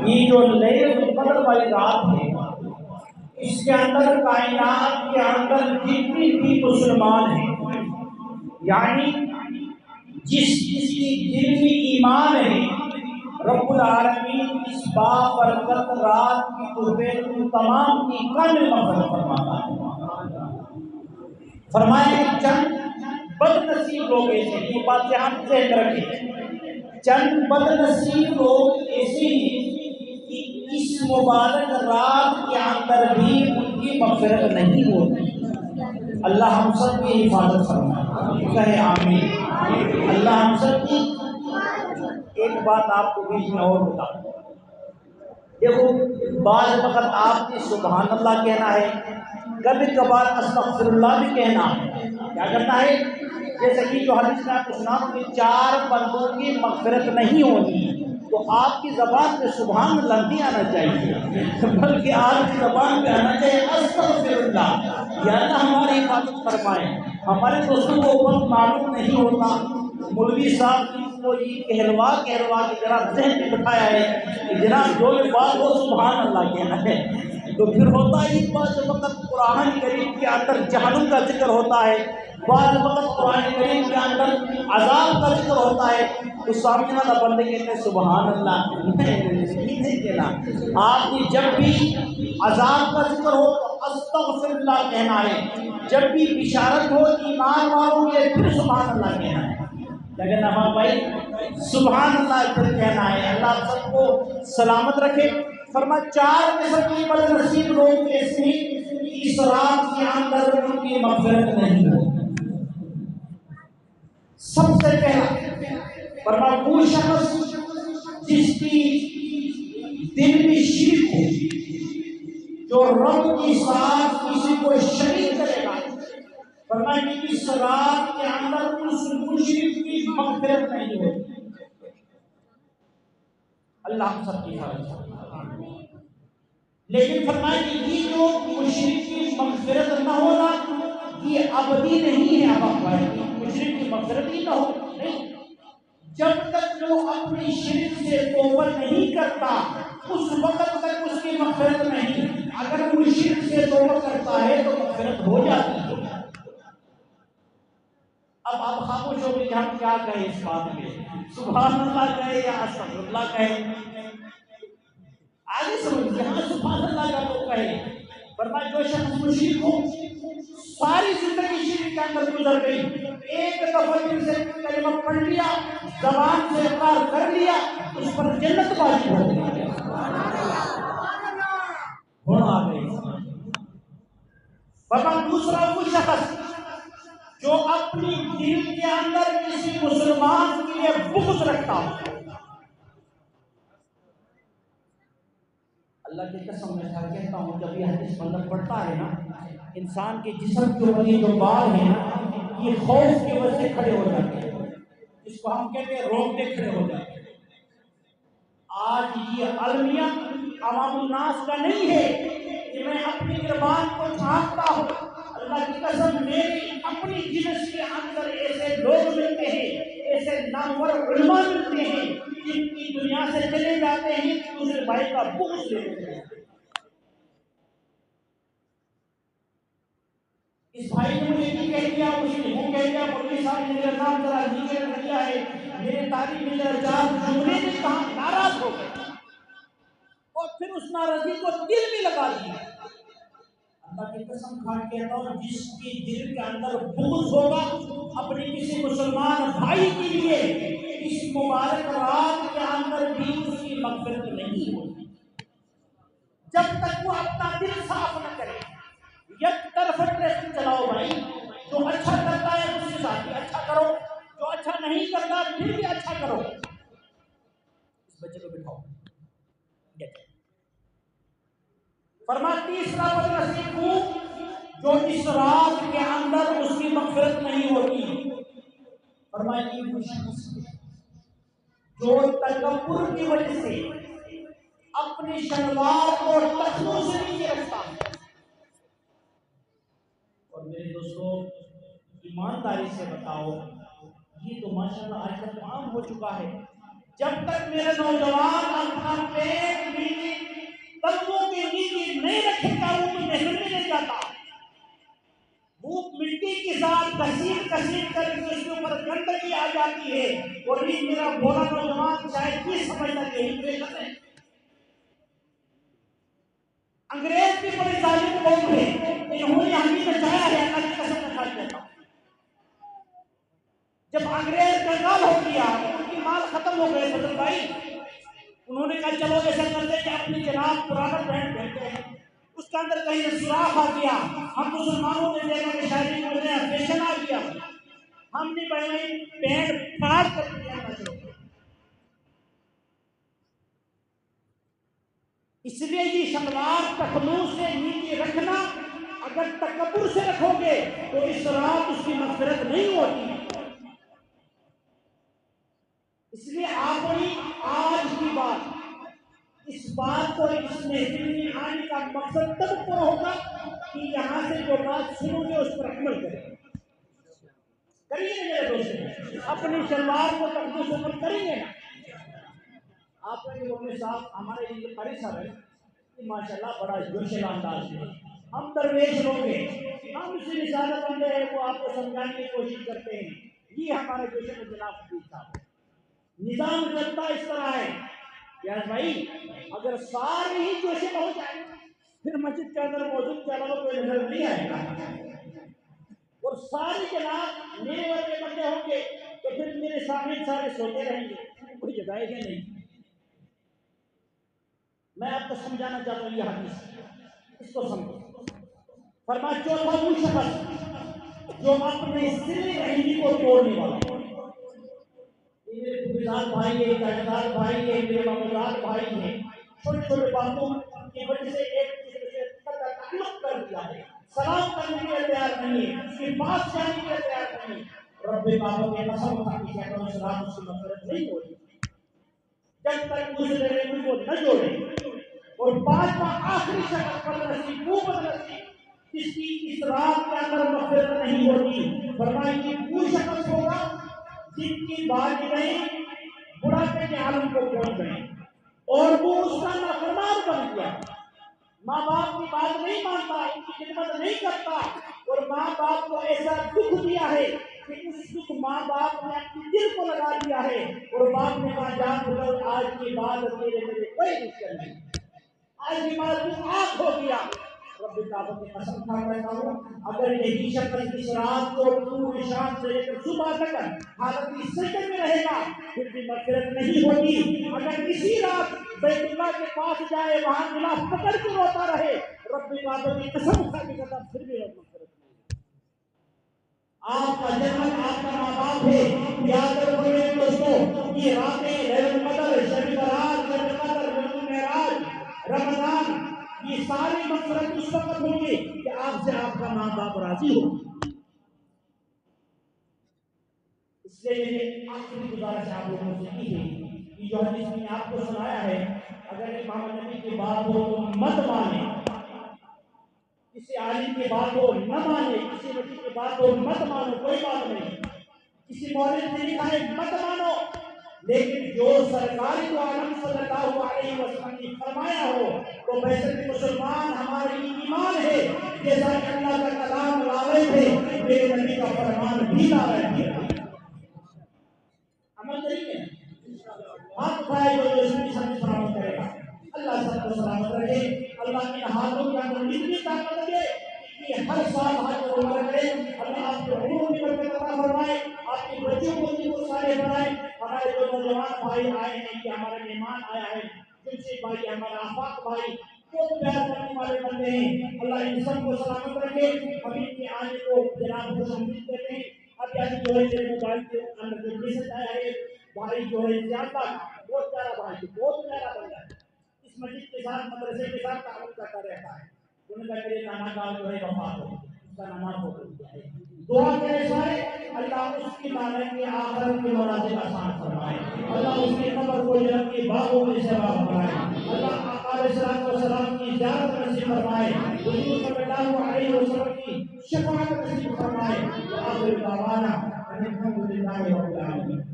یہ جو لیلۃ القدر والی رات ہے، اس کے اندر کائنات کے اندر جتنی بھی مسلمان ہیں، یعنی جس کی دل میں ایمان ہے، رب العالمین اس بابرکت رات کی دوپہر تمام کی کامل مغفرت فرماتا ہے۔ فرمایا کہ چند بد نصیب لوگ ایسے ہیں، یہ بات یہاں ذہن رکھیں، چند بد نصیب لوگ ایسے ہیں کہ اس مبارک رات کے اندر بھی ان کی مغفرت نہیں ہوتی۔ اللہ ہم سب کی حفاظت فرمائے، کہے آمین۔ اللہ ہم سب کی۔ ایک بات آپ کو بیچ میں اور بتا دوں، دیکھو بعض وقت آپ نے سبحان اللہ کہنا ہے، کبھی کبھار استغفر اللہ بھی کہنا ہے۔ کیا کرنا ہے؟ جیسے کہ جو حدیث میں آپ کو سنا کہ 4 بندوں کی مغفرت نہیں ہوتی، تو آپ کی زبان پہ سبحان اللہ نہیں آنا چاہیے، بلکہ آپ کی زبان پہ آنا چاہیے استغفر اللہ، یا اللہ ہماری حفاظت فرمائے۔ ہمارے دوستوں کو بہت معلوم نہیں ہوتا، مولوی صاحب کو یہ کہلوا کے ذرا ذہن میں بٹھایا ہے کہ جناب جو بات وہ سبحان اللہ کہنا ہے، تو پھر ہوتا ہے اس بات جو وقت قرآن کریم کے اندر جہنم کا ذکر ہوتا ہے، بعض وقت قرآن کریم کے اندر عذاب کا ذکر ہوتا ہے، تو سامنے والا بندے کہتے ہیں سبحان اللہ، نہیں کہنا۔ آپ نے جب بھی عذاب کا ذکر ہو تو استغفر اللہ کہنا ہے، جب بھی بشارت ہو ایمان والوں کے پھر سبحان اللہ کہنا ہے۔ لیکن ہمارا بھائی سبحان اللہ پھر کہنا ہے۔ اللہ سب کو سلامت رکھے۔ فرما 4 قسم کی بد نصیب لوگ ایسے ہیں کہ اس رات کے اندر ان کی مغفرت نہیں ہو۔ سب سے پہلا فرما وہ شخص جس کی دل میں شرک ہو، جو رب کی ساتھ کسی کو شریک کرے گا، فرمایا کہ اس رات کے اندر اس مشرک کی مغفرت نہیں ہوتی۔ اللہ ہم سب کی حفاظت۔ لیکن فرمایا کہ یہ جو مشرک کی مغفرت نہ ہونا یہ ابدی نہیں ہے۔ اب مشرک کی مغفرت ہی نہ ہو، نہیں، جب تک وہ اپنی شرک سے توبہ نہیں کرتا اس وقت تک اس کی مغفرت نہیں۔ اگر وہ شرک سے توبہ کرتا ہے تو مغفرت ہو جاتی ہے۔ اب آپ خاموش ہو کہ ہم کیا کہیں اس بات میں، سبحان اللہ کہیں یا استغفر اللہ کہیں؟ آگے سمجھ یہاں سبحان اللہ کا تو کہے۔ فرمایا جو شخص مشرک ہو، ساری زندگی شرک کے اندر گزر گئی، ایک دفعہ دل سے کلمہ پڑھ لیا، زبان سے اقرار کر لیا، اس پر جنت واجب ہو گئی۔ ہونا آ گئی۔ فرمایا دوسرا وہ شخص جو اپنی دل کے اندر کسی مسلمان کے لیے بغض رکھتا ہو۔ اللہ کی قسم میں کہتا ہوں جب یہ حدیث بندہ پڑھتا ہے نا، انسان کے جسم کے اوپر یہ جو بال ہیں نا، یہ خوف کی وجہ سے کھڑے ہو جاتے ہیں، اس کو ہم کہتے ہیں روکتے کھڑے ہو جاتے ہیں۔ آج یہ المیہ عوام الناس کا نہیں ہے کہ میں اپنی زبان کو چھانٹتا ہوں۔ اللہ کی قسم میری اپنی جنس کے اندر ایسے لوگ ملتے ہیں، ایسے نامور علماء ملتے ہیں جن کی دنیا سے چلے جاتے ہیں کہ دوسرے بھائی کا بغض لیتے ہیں۔ اس بھائی نے مجھے یہ کہہ دیا، مجھے وہ کہہ دیا، مولوی صاحب نے میرا نام ذرا نیچے رکھ دیا ہے، میرے تعریف میں ذرا 4 جملے نے کہا، ناراض ہو گئے اور پھر اس ناراضی کو دل میں لگا لیا۔ اللہ کی قسم کھا کے کہتا ہوں جس کی دل کے اندر بغض ہوگا اپنے کسی مسلمان بھائی کے لیے، اس مبارک رات کے اندر بھی اس کی مغفرت نہیں ہوتی جب تک وہ اپنا دل صاف نہ کرے۔ یک طرف ڈریسنگ چلاؤ بھائی، جو اچھا کرتا ہے اس کے ساتھ بھی اچھا کرو، جو اچھا نہیں کرتا پھر بھی اچھا کرو۔ اس بچے کو بٹھاؤ۔ فرمایا تیسرا بد نصیب ہوں جو اس رات کے اندر اس کی مغفرت نہیں ہوتی۔ فرمایا یہ وہ شخص جو تکبر کی وجہ سے اپنی شلوار کو ٹخنوں سے نیچے رکھتا ہے۔ اور میرے دوستوں ایمانداری سے بتاؤ، یہ تو ماشاءاللہ آج کل عام ہو چکا ہے۔ جب تک میرے نوجوان اپنا پیٹ انہوں نے کہا چلو ایسا کرتے ہیں کہ اپنی جناب پرانا پینٹ پہنتے ہیں، اس کے اندر کہیں سوراخ آ گیا، ہم مسلمانوں نے دیکھا کہ شاعری میں نیا فیشن آ گیا، ہم نے پہلے پینٹ پھاڑ کر پہننا شروع کیا۔ اس لیے یہ شلوار ٹخنوں سے نیچے رکھنا اگر تکبر سے رکھو گے تو اس رات اس کی مغفرت نہیں ہوتی۔ اس لیے آپ نے آج کی بات اس بات کو اس محفل میں آنے کا مقصد تب پورا ہوگا کہ یہاں سے جو بات سنو گے اس پر عمل کریں گے میرے دوست، اپنی شلوار کو تقدس سے عمل کریں گے نا۔ آپ کے مولوی صاحب ہمارے لیے قاری صاحب ہے کہ ماشاءاللہ بڑا جوشیلا انداز میں ہم درویش لوگ ہیں، ہم اس سے رسالت بندے ہیں، وہ آپ کو سمجھانے کی کوشش کرتے ہیں، یہ ہمارے جوش میں جناب خطیب صاحب نظام چلتا اس طرح ہے یار بھائی، اگر سارے ہی جوشے میں ہو جائے پھر مسجد کے اندر موجود کے علاوہ کوئی نظر نہیں آئے گا، اور سارے جناب میرے والے بندے ہوں گے تو پھر میرے سامنے سارے سوتے رہیں گے، کوئی جگہ ہے نہیں۔ میں آپ کو سمجھانا چاہتا ہوں یہ حدیث، اس کو سمجھو۔ فرمایا چوتھا وہ شخص جو اپنے سر رحمی کو توڑنے والا، یہ میرے بزرگان بھائی ہیں، جاگیردار بھائی ہیں، میرے مامودار بھائی ہیں، چھوٹے چھوٹے باتوں کی وجہ سے ایک دوسرے سے قطع تعلق کر دیا ہے، سلام کرنے کے لیے تیار نہیں ہے، اس کے پاس جانے کے لیے تیار نہیں ہے۔ رب کعبہ کی قسم کھا کے کہتا ہوں اس رات اس کی مغفرت نہیں ہوگی جب تک دوسرے رحمی کو نہ جوڑے۔ اور پانچواں آخری شخص بدنصیب وہ بدنصیب جس کی اس رات کے اندر مغفرت نہیں ہوتی، فرمائیں کہ وہ شخص ہوگا جن کی والدین بڑھاپے کے عالم کو پہنچ گئے اور وہ اس کا نافرمان بن گیا، ماں باپ کی بات نہیں مانتا، ان کی خدمت نہیں کرتا، اور ماں باپ کو ایسا دکھ دیا ہے کہ اس دکھ ماں باپ نے اپنے دل کو لگا دیا ہے، اور باپ نے کہا جان بولو آج کے بعد میرے کوئی رشتہ نہیں، آج کے بعد تو آنکھ ہو گیا۔ رب کعبہ کی قسم کھا کہتا ہوں اگر یہی شخص اس رات کو پوری شام سے لے کر صبح تک حالت سجدے میں رہے گا پھر بھی مغفرت نہیں ہوگی۔ اگر اسی رات بیت اللہ کے پاس جائے وہاں غلاف پکڑ کے روتا رہے، رب کعبہ کی قسم کھا کے کہتا پھر بھی مغفرت نہیں۔ آپ کا جنت آپ کا ماں باپ ہے، یاد رکھو میرے دوستوں، یہ راتیں لیلۃ القدر، شب برات، شب قدر، ليلۃ المعراج، رمضان، یہ ساری مغفرت اس وقت ہوگی کہ آپ سے آپ کا ماں باپ راضی ہو۔ اس لیے میرے آخری گزارش آپ لوگوں سے کی ہے کہ جو حدیث میں آپ کو سنایا ہے اگر امام نبی کی بات ہو تو مت مانے، کسی عالم کی بات ہو نہ مانے، کسی ولی کی بات ہو مت مانو، کوئی بات نہیں، کسی مولوی نے لکھا ہے مت مانو، لیکن جو سرکار دو عالم صلی اللہ علیہ وسلم نے فرمایا ہو تو بہتر مسلمان ہماری ایمان ہے، جیسا کہ اللہ کا کلام لا رہے تھے میرے نبی کا فرمان بھی لا رہے تھے، عمل کریں گے ہاتھ اٹھائے جو اس کی سمجھ فراہم کرے گا۔ اللہ سب کو سلامت رکھے، اللہ کے ہاتھوں کے اندر اتنی طاقت دے کہ ہر سال حج اور عمرہ کرے، اللہ آپ کے عمر میں برکت عطا فرمائے، آپ کے بچوں کو سارے بنائے۔ ہمارے جو نوجوان بھائی آئے ہیں کہ ہمارے مہمان آیا ہے جمشید بھائی، ہمارا آفاق بھائی بہت پیار کرنے والے بندے ہیں، اللہ ان سب کو سلامت رکھے، ابھی کے آنے کو جناب خوش آمدید کہتے ہیں۔ اب یعنی جو ہے میرے موبائل کے اندر جو میسج آیا ہے بھائی جو ہے زیادہ بہت پیارا بھائی، بہت پیارا بندہ ہے، اس مسجد کے ساتھ مدرسے کے ساتھ تعلق کرتا رہتا ہے، انہوں نے میرے نانا کا جو ہے وفات ہو، اس کا نماز ہو گیا ہے، دعا کرے سارے اللہ اس کی مانے کی آخرت کی مراد آسان فرمائے، اللہ اس کی قبر کو جنت کی باغوں میں سوا فرمائے، اللہ آقا علیہ السلام کی زیارت نصیب فرمائے، حضور صلی اللہ علیہ وسلم کی شفاعت نصیب فرمائے، وآخر دعوانا الحمد للہ رب العالمین۔